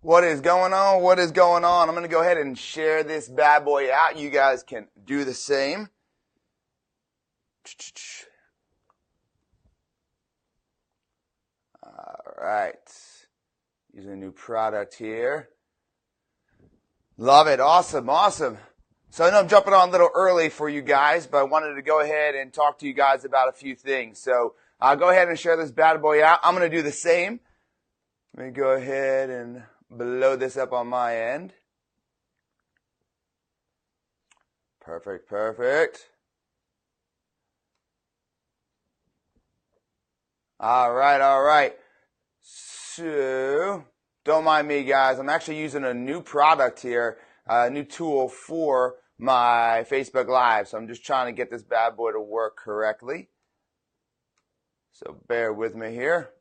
What is going on? What is going on? I'm going to go ahead and share this bad boy out. You guys can do the same. All right. Using a new product here. Love it. Awesome. Awesome. So I know I'm jumping on a little early for you guys, but I wanted to go ahead and talk to you guys about a few things. So I'll go ahead and share this bad boy out. I'm going to do the same. Let me go ahead and blow this up on my end. Perfect, perfect. All right. So, don't mind me, guys. I'm actually using a new product here, a new tool for my Facebook Live. So I'm just trying to get this bad boy to work correctly. So bear with me here.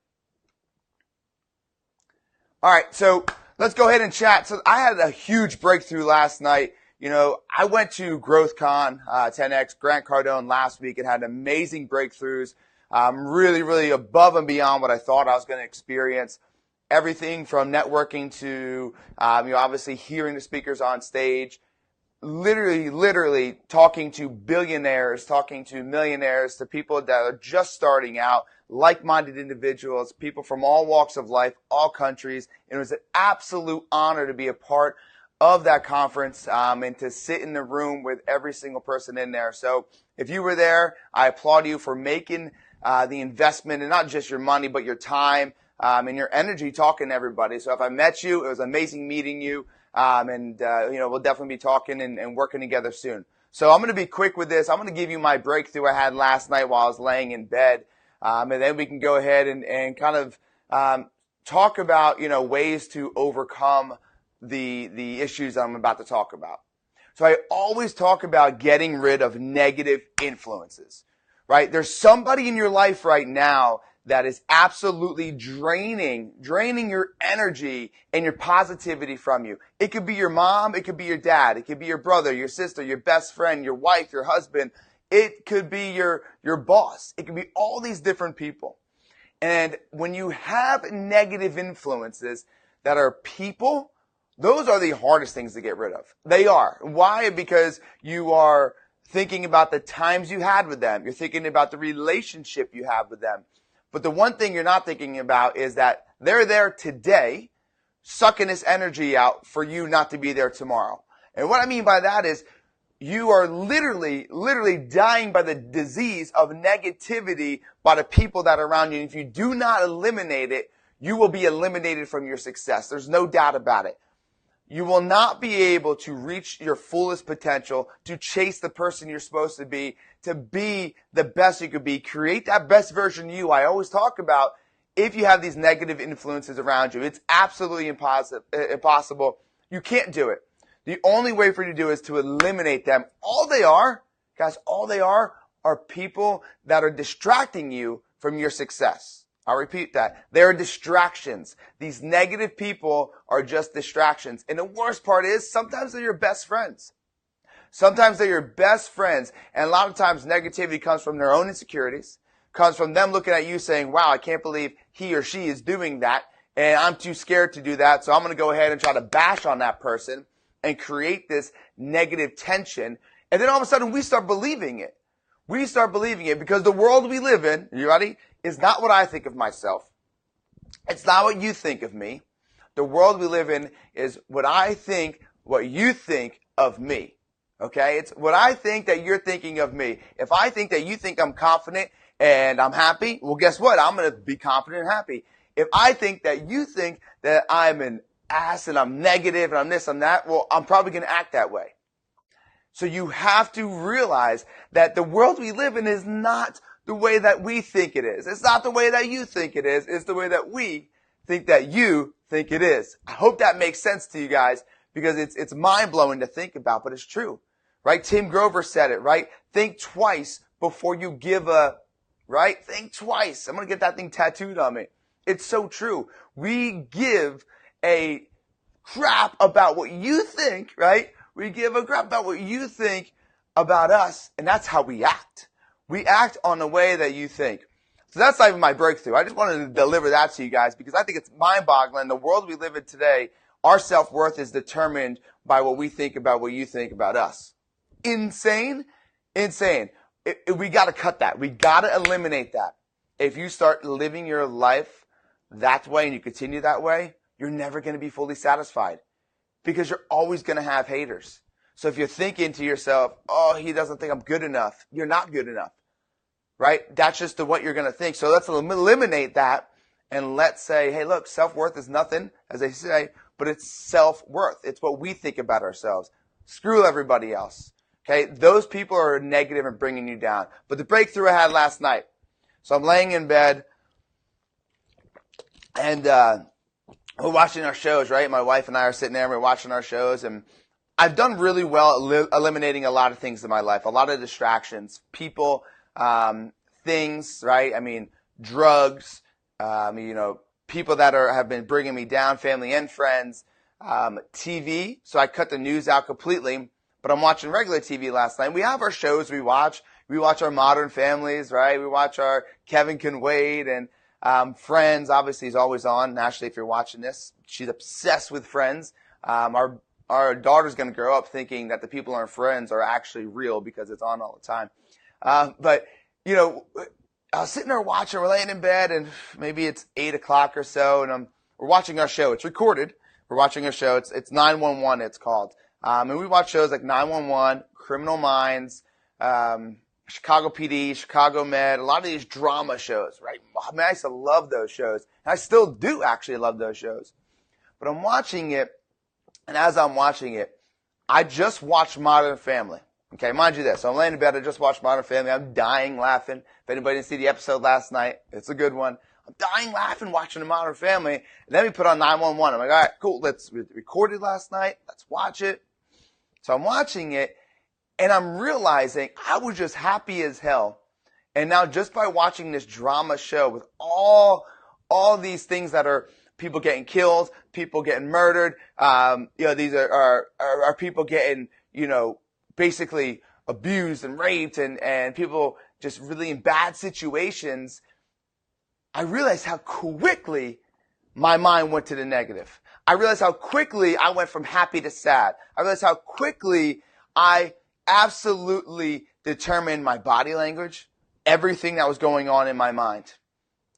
All right, so let's go ahead and chat. So I had a huge breakthrough last night. You know, I went to GrowthCon 10X, Grant Cardone last week and had amazing breakthroughs. Really above and beyond what I thought I was going to experience. Everything from networking to, obviously hearing the speakers on stage, literally talking to billionaires, talking to millionaires, to people that are just starting out, like-minded individuals, people from all walks of life, all countries. And it was an absolute honor to be a part of that conference and to sit in the room with every single person in there. So if you were there, I applaud you for making the investment, and not just your money, but your time and your energy talking to everybody. So if I met you, it was amazing meeting you. We'll definitely be talking and working together soon. So I'm going to be quick with this. I'm going to give you my breakthrough I had last night while I was laying in bed. And then we can go ahead and kind of talk about, ways to overcome the issues I'm about to talk about. So I always talk about getting rid of negative influences, right? There's somebody in your life right now that is absolutely draining your energy and your positivity from you. It could be your mom, it could be your dad, it could be your brother, your sister, your best friend, your wife, your husband. It could be your boss. It could be all these different people. And when you have negative influences that are people, those are the hardest things to get rid of. They are. Why? Because you are thinking about the times you had with them. You're thinking about the relationship you have with them. But the one thing you're not thinking about is that they're there today, sucking this energy out for you not to be there tomorrow. And what I mean by that is you are literally dying by the disease of negativity by the people that are around you. And if you do not eliminate it, you will be eliminated from your success. There's no doubt about it. You will not be able to reach your fullest potential, to chase the person you're supposed to be the best you could be, create that best version of you. I always talk about if you have these negative influences around you, it's absolutely impossible. You can't do it. The only way for you to do it is to eliminate them. All they are people that are distracting you from your success. I'll repeat that. They are distractions. These negative people are just distractions. And the worst part is sometimes they're your best friends. Sometimes they're your best friends. And a lot of times negativity comes from their own insecurities, comes from them looking at you saying, wow, I can't believe he or she is doing that. And I'm too scared to do that. So I'm going to go ahead and try to bash on that person and create this negative tension. And then all of a sudden we start believing it. We start believing it because the world we live in, you ready, is not what I think of myself. It's not what you think of me. The world we live in is what I think, what you think of me. Okay? It's what I think that you're thinking of me. If I think that you think I'm confident and I'm happy, well, guess what? I'm going to be confident and happy. If I think that you think that I'm an ass and I'm negative and I'm this and that, well, I'm probably going to act that way. So you have to realize that the world we live in is not the way that we think it is. It's not the way that you think it is. It's the way that we think that you think it is. I hope that makes sense to you guys because it's mind-blowing to think about, but it's true, right? Tim Grover said it, right? Think twice before you give right? Think twice. I'm going to get that thing tattooed on me. It's so true. We give a crap about what you think, right? We give a crap about what you think about us, and that's how we act. We act on the way that you think. So that's not even my breakthrough. I just wanted to deliver that to you guys because I think it's mind-boggling. The world we live in today, our self-worth is determined by what we think about what you think about us. Insane? Insane. We got to cut that. We got to eliminate that. If you start living your life that way and you continue that way, you're never going to be fully satisfied because you're always going to have haters. So if you're thinking to yourself, oh, he doesn't think I'm good enough, you're not good enough, right? That's just what you're going to think. So let's eliminate that and let's say, hey, look, self-worth is nothing, as they say, but it's self-worth. It's what we think about ourselves. Screw everybody else. Okay, those people are negative and bringing you down. But the breakthrough I had last night. So I'm laying in bed, and we're watching our shows, right? My wife and I are sitting there, and we're watching our shows, and I've done really well eliminating a lot of things in my life, a lot of distractions, people, things, right? I mean, drugs, people that have been bringing me down, family and friends, TV. So I cut the news out completely. But I'm watching regular TV last night. We have our shows we watch. We watch our Modern Families, right? We watch our Kevin Can Wait and Friends. Obviously, is always on. Ashley, if you're watching this, she's obsessed with Friends. Our daughter's going to grow up thinking that the people on Friends are actually real because it's on all the time. But I was sitting there watching. We're laying in bed, and maybe it's 8 o'clock or so, and we're watching our show. It's recorded. We're watching our show. It's 911. It's called. And we watch shows like 911, Criminal Minds, Chicago PD, Chicago Med, a lot of these drama shows, right? I mean, I used to love those shows. And I still do actually love those shows. But I'm watching it, and as I'm watching it, I just watched Modern Family. Okay, mind you this. So I'm laying in bed, I just watched Modern Family. I'm dying laughing. If anybody didn't see the episode last night, it's a good one. I'm dying laughing watching the Modern Family. And then we put on 911. I'm like, all right, cool. We recorded last night. Let's watch it. So I'm watching it, and I'm realizing I was just happy as hell. And now just by watching this drama show with all these things that are people getting killed, people getting murdered, these are people getting, basically abused and raped and people just really in bad situations, I realized how quickly my mind went to the negative. I realized how quickly I went from happy to sad. I realized how quickly I absolutely determined my body language, everything that was going on in my mind.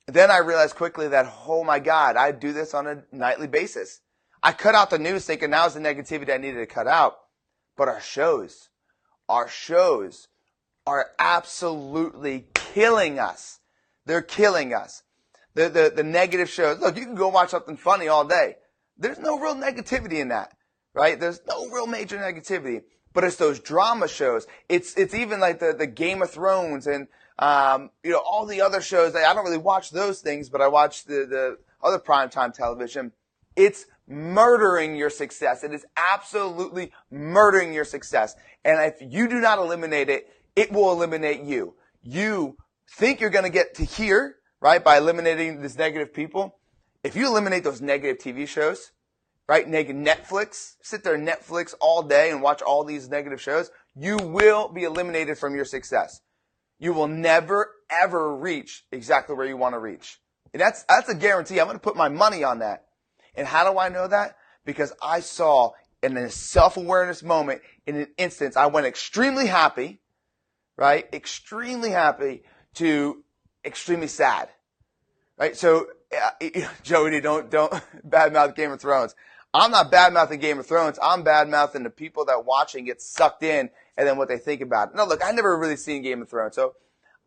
Then I realized quickly that, oh my God, I do this on a nightly basis. I cut out the news thinking now's the negativity I needed to cut out. But our shows are absolutely killing us. They're killing us. The negative shows. Look, you can go watch something funny all day. There's no real negativity in that, right? There's no real major negativity. But it's those drama shows. It's even like the Game of Thrones and all the other shows. I don't really watch those things, but I watch the other primetime television. It's murdering your success. It is absolutely murdering your success. And if you do not eliminate it, it will eliminate you. You think you're going to get to here, right, by eliminating these negative people. If you eliminate those negative TV shows, right, Netflix, sit there Netflix all day and watch all these negative shows, you will be eliminated from your success. You will never, ever reach exactly where you want to reach. And that's a guarantee. I'm going to put my money on that. And how do I know that? Because I saw in a self-awareness moment, in an instance, I went extremely happy, right, extremely happy to extremely sad, right? So, Jody, don't badmouth Game of Thrones. I'm not badmouthing Game of Thrones. I'm badmouthing the people that watching get sucked in and then what they think about it. No, look, I never really seen Game of Thrones, so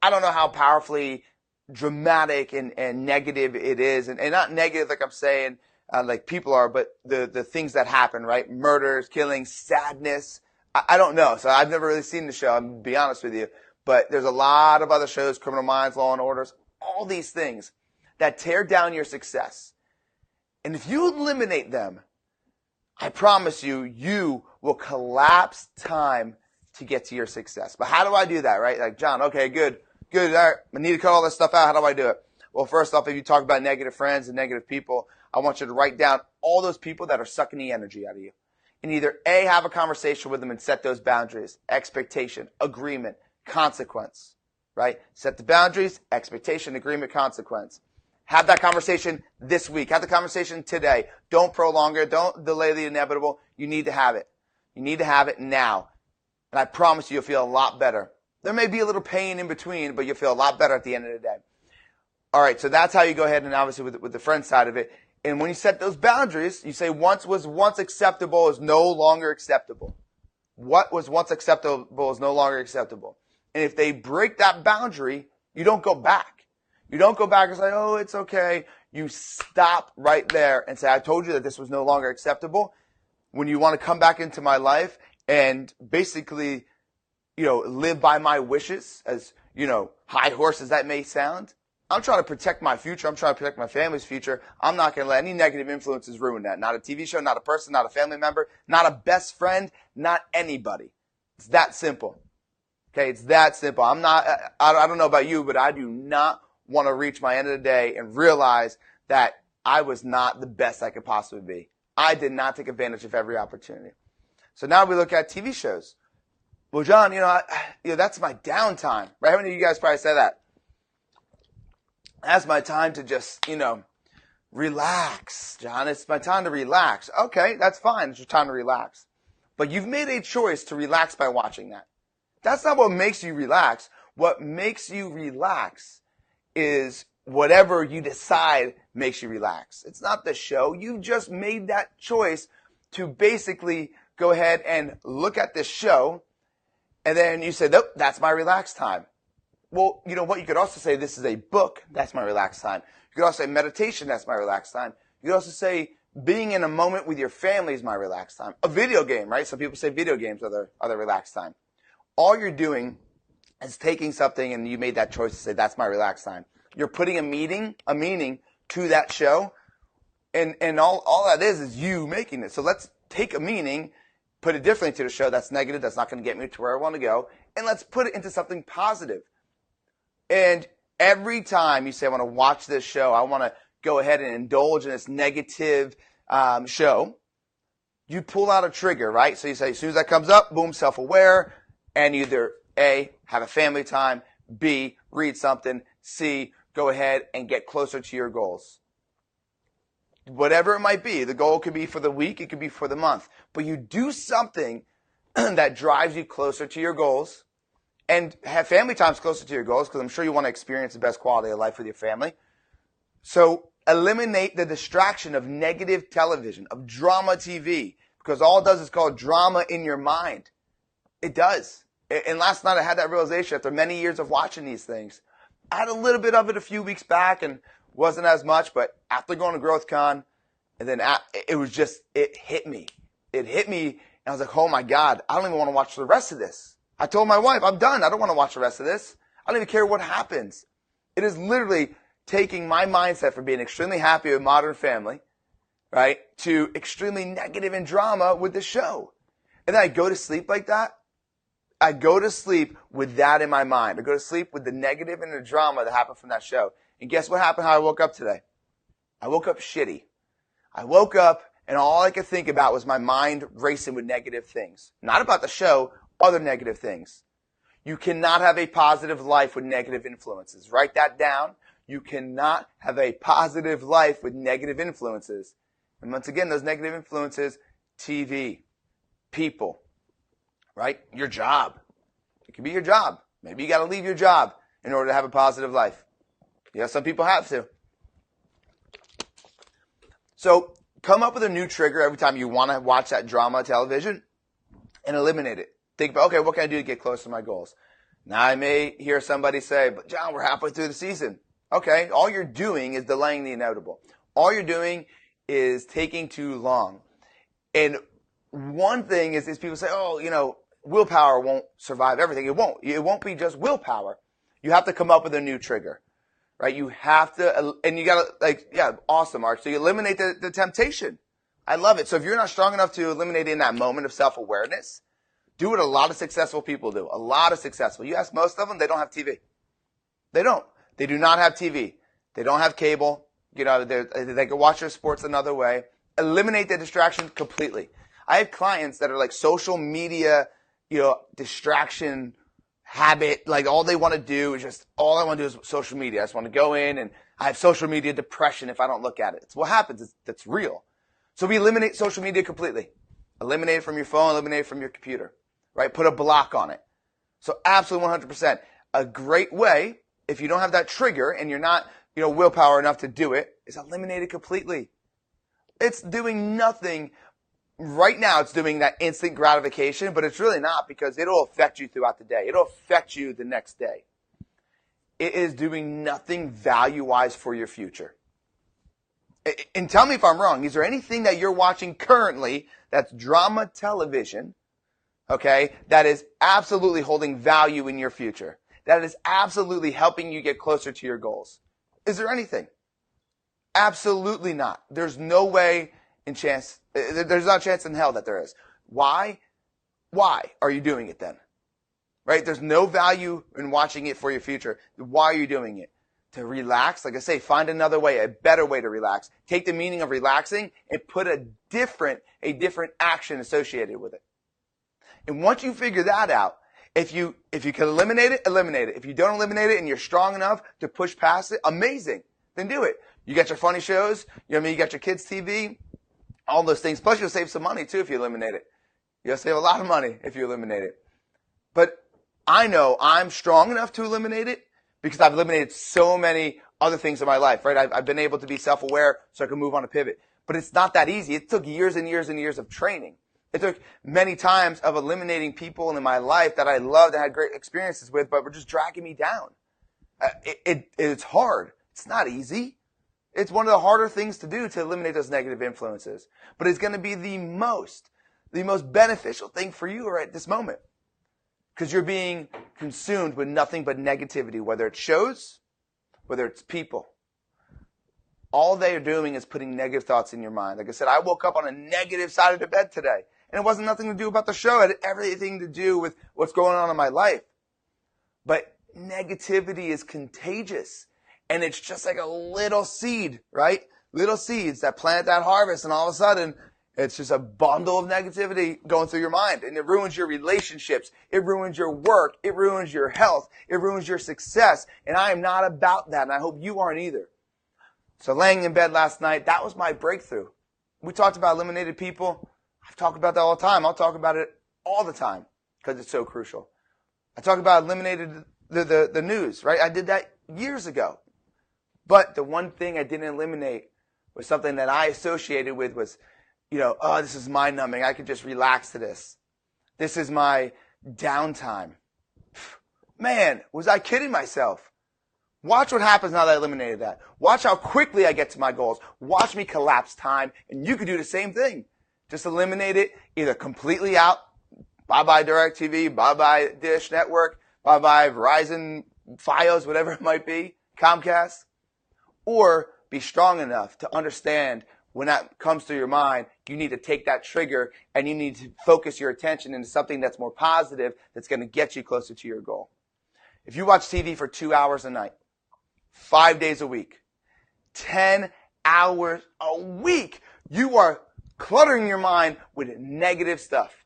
I don't know how powerfully dramatic and negative it is. And not negative like I'm saying, like people are, but the things that happen, right? Murders, killings, sadness. I don't know. So I've never really seen the show, I'm going to be honest with you. But there's a lot of other shows, Criminal Minds, Law and Orders, all these things that tear down your success. And if you eliminate them, I promise you, you will collapse time to get to your success. But how do I do that, right? Like, John, okay, good. All right, I need to cut all this stuff out. How do I do it? Well, first off, if you talk about negative friends and negative people, I want you to write down all those people that are sucking the energy out of you. And either A, have a conversation with them and set those boundaries, expectation, agreement, consequence, right? Set the boundaries, expectation, agreement, consequence. Have that conversation this week. Have the conversation today. Don't prolong it. Don't delay the inevitable. You need to have it. You need to have it now. And I promise you'll feel a lot better. There may be a little pain in between, but you'll feel a lot better at the end of the day. All right, so that's how you go ahead and obviously with the friend side of it. And when you set those boundaries, you say once acceptable is no longer acceptable. What was once acceptable is no longer acceptable. And if they break that boundary, you don't go back. You don't go back and say, oh, it's okay. You stop right there and say, I told you that this was no longer acceptable. When you want to come back into my life and basically, live by my wishes, as, high horse as that may sound, I'm trying to protect my future. I'm trying to protect my family's future. I'm not going to let any negative influences ruin that. Not a TV show, not a person, not a family member, not a best friend, not anybody. It's that simple. Okay, it's that simple. I don't know about you, but I do not want to reach my end of the day and realize that I was not the best I could possibly be. I did not take advantage of every opportunity. So now we look at TV shows. Well, John, that's my downtime, right? How many of you guys probably say that? That's my time to just, relax, John. It's my time to relax. Okay, that's fine. It's your time to relax. But you've made a choice to relax by watching that. That's not what makes you relax. What makes you relax is whatever you decide makes you relax. It's not the show. You've just made that choice to basically go ahead and look at this show, and then you say, nope, that's my relax time. Well, you know what? You could also say this is a book. That's my relaxed time. You could also say meditation. That's my relaxed time. You could also say being in a moment with your family is my relaxed time. A video game, right? Some people say video games are their relaxed time. All you're doing is taking something and you made that choice to say that's my relaxed time. You're putting a meaning to that show, and all that is you making it. So let's take a meaning, put it differently to the show that's negative, that's not going to get me to where I want to go, and let's put it into something positive. And every time you say, I want to watch this show, I want to go ahead and indulge in this negative show, you pull out a trigger, right? So you say, as soon as that comes up, boom, self-aware, and either A, have a family time, B, read something, C, go ahead and get closer to your goals. Whatever it might be, the goal could be for the week, it could be for the month, but you do something that drives you closer to your goals. And have family times closer to your goals, because I'm sure you want to experience the best quality of life with your family. So eliminate the distraction of negative television, of drama TV, because all it does is cause drama in your mind. It does. And last night I had that realization after many years of watching these things. I had a little bit of it a few weeks back and wasn't as much, but after going to GrowthCon, and then it hit me. It hit me, and I was like, oh my God, I don't even want to watch the rest of this. I told my wife, I'm done. I don't want to watch the rest of this. I don't even care what happens. It is literally taking my mindset from being extremely happy with Modern Family, right, to extremely negative and drama with the show. And then I go to sleep like that. I go to sleep with that in my mind. I go to sleep with the negative and the drama that happened from that show. And guess what happened how I woke up today? I woke up shitty. I woke up and all I could think about was my mind racing with negative things. Not about the show, other negative things. You cannot have a positive life with negative influences. Write that down. You cannot have a positive life with negative influences. And once again, those negative influences, TV, people, right? Your job. It can be your job. Maybe you got to leave your job in order to have a positive life. Yeah, some people have to. So come up with a new trigger every time you want to watch that drama television and eliminate it. Think about, okay, what can I do to get closer to my goals? Now I may hear somebody say, but John, we're halfway through the season. Okay, all you're doing is delaying the inevitable. All you're doing is taking too long. And one thing is people say, oh, willpower won't survive everything. It won't. It won't be just willpower. You have to come up with a new trigger, right? You have to, and you got to, awesome, Arch. So you eliminate the temptation. I love it. So if you're not strong enough to eliminate in that moment of self-awareness, do what a lot of successful people do. A lot of successful. You ask most of them, they don't have TV. They don't. They do not have TV. They don't have cable. They can watch their sports another way. Eliminate the distraction completely. I have clients that are like social media, distraction habit. Like all they want to do is all I want to do is social media. I just want to go in and I have social media depression if I don't look at it. It's what happens. That's real. So we eliminate social media completely. Eliminate it from your phone, eliminate it from your computer, right? Put a block on it. So absolutely 100%. A great way, if you don't have that trigger and you're not, willpower enough to do it, is eliminate it completely. It's doing nothing. Right now, it's doing that instant gratification, but it's really not, because it'll affect you throughout the day. It'll affect you the next day. It is doing nothing value-wise for your future. And tell me if I'm wrong. Is there anything that you're watching currently that's drama television, okay, that is absolutely holding value in your future? That is absolutely helping you get closer to your goals? Is there anything? Absolutely not. There's no way in chance. There's not a chance in hell that there is. Why? Why are you doing it then? Right? There's no value in watching it for your future. Why are you doing it? To relax? Like I say, find another way, a better way to relax. Take the meaning of relaxing and put a different action associated with it. And once you figure that out, if you can eliminate it, eliminate it. If you don't eliminate it and you're strong enough to push past it, amazing. Then do it. You got your funny shows, you got your kids' TV, all those things. Plus you'll save some money too if you eliminate it. You'll save a lot of money if you eliminate it. But I know I'm strong enough to eliminate it because I've eliminated so many other things in my life, right? I've been able to be self-aware so I can move on a pivot. But it's not that easy. It took years and years and years of training. It took many times of eliminating people in my life that I loved and had great experiences with, but were just dragging me down. It's hard. It's not easy. It's one of the harder things to do, to eliminate those negative influences. But it's going to be the most beneficial thing for you right at this moment. Because you're being consumed with nothing but negativity, whether it's shows, whether it's people. All they are doing is putting negative thoughts in your mind. Like I said, I woke up on a negative side of the bed today. And it wasn't nothing to do about the show. It had everything to do with what's going on in my life. But negativity is contagious. And it's just like a little seed, right? Little seeds that plant that harvest, and all of a sudden, it's just a bundle of negativity going through your mind. And it ruins your relationships. It ruins your work. It ruins your health. It ruins your success. And I am not about that, and I hope you aren't either. So laying in bed last night, that was my breakthrough. We talked about eliminated people. I've talked about that all the time. I'll talk about it all the time because it's so crucial. I talk about eliminated the news, right? I did that years ago. But the one thing I didn't eliminate was something that I associated with was, this is mind numbing. I could just relax to this. This is my downtime. Man, was I kidding myself? Watch what happens now that I eliminated that. Watch how quickly I get to my goals. Watch me collapse time, and you could do the same thing. Just eliminate it either completely out. Bye-bye DirecTV, bye-bye Dish Network, bye-bye Verizon, Fios, whatever it might be, Comcast. Or be strong enough to understand when that comes to your mind, you need to take that trigger and you need to focus your attention into something that's more positive, that's going to get you closer to your goal. If you watch TV for 2 hours a night, 5 days a week, 10 hours a week, you are cluttering your mind with negative stuff.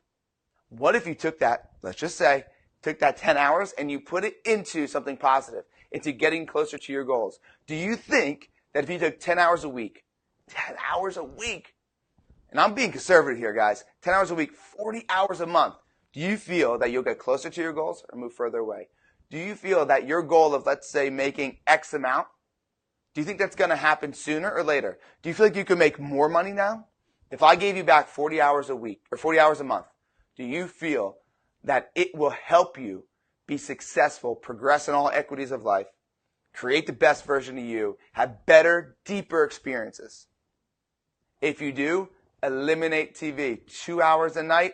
What if you took that, let's just say, took that 10 hours and you put it into something positive, into getting closer to your goals? Do you think that if you took 10 hours a week, and I'm being conservative here, guys, 10 hours a week, 40 hours a month, do you feel that you'll get closer to your goals or move further away? Do you feel that your goal of, let's say, making X amount, do you think that's going to happen sooner or later? Do you feel like you can make more money now? If I gave you back 40 hours a week or 40 hours a month, do you feel that it will help you be successful, progress in all equities of life, create the best version of you, have better, deeper experiences? If you do, eliminate TV. 2 hours a night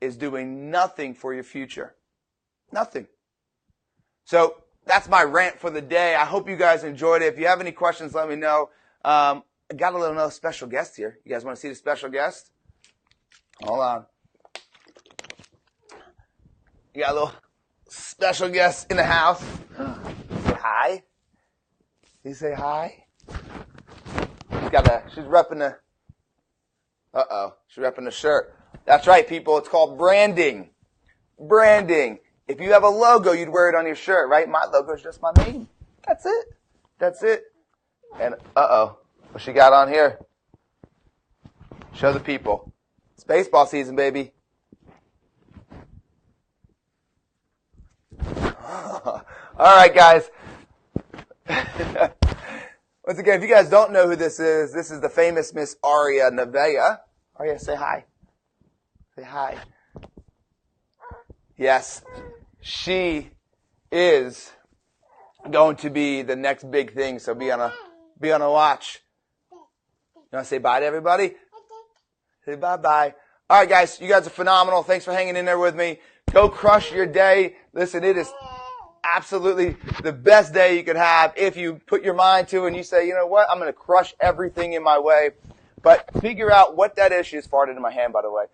is doing nothing for your future. Nothing. So that's my rant for the day. I hope you guys enjoyed it. If you have any questions, let me know. I got a little special guest here. You guys want to see the special guest? Hold on. You got a little special guest in the house. Say hi. You say hi. She's repping the. She's repping the shirt. That's right, people. It's called branding. Branding. If you have a logo, you'd wear it on your shirt, right? My logo is just my name. That's it. And uh-oh, what she got on here? Show the people. It's baseball season, baby. All right, guys. Once again, if you guys don't know who this is the famous Miss Aria Nevea. Aria, say hi. Say hi. Yes, she is going to be the next big thing, so be on a watch. You want to say bye to everybody? Say bye-bye. All right, guys, you guys are phenomenal. Thanks for hanging in there with me. Go crush your day. Listen, it is absolutely the best day you could have if you put your mind to it and you say, you know what, I'm going to crush everything in my way. But figure out what that is. She just farted in my hand, by the way.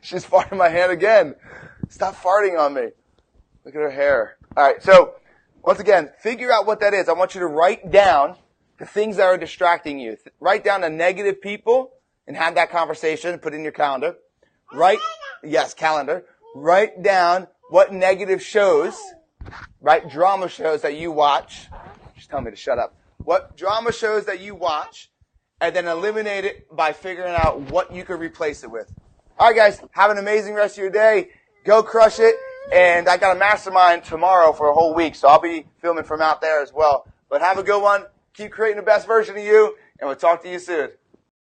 She's farting in my hand again. Stop farting on me. Look at her hair. All right, so once again, figure out what that is. I want you to write down the things that are distracting you. Write down the negative people and have that conversation. Put it in your calendar. Calendar. Write down what negative shows, right, drama shows that you watch. She's telling me to shut up. What drama shows that you watch, and then eliminate it by figuring out what you could replace it with. All right, guys, have an amazing rest of your day. Go crush it. And I got a mastermind tomorrow for a whole week, so I'll be filming from out there as well. But have a good one. Keep creating the best version of you, and we'll talk to you soon.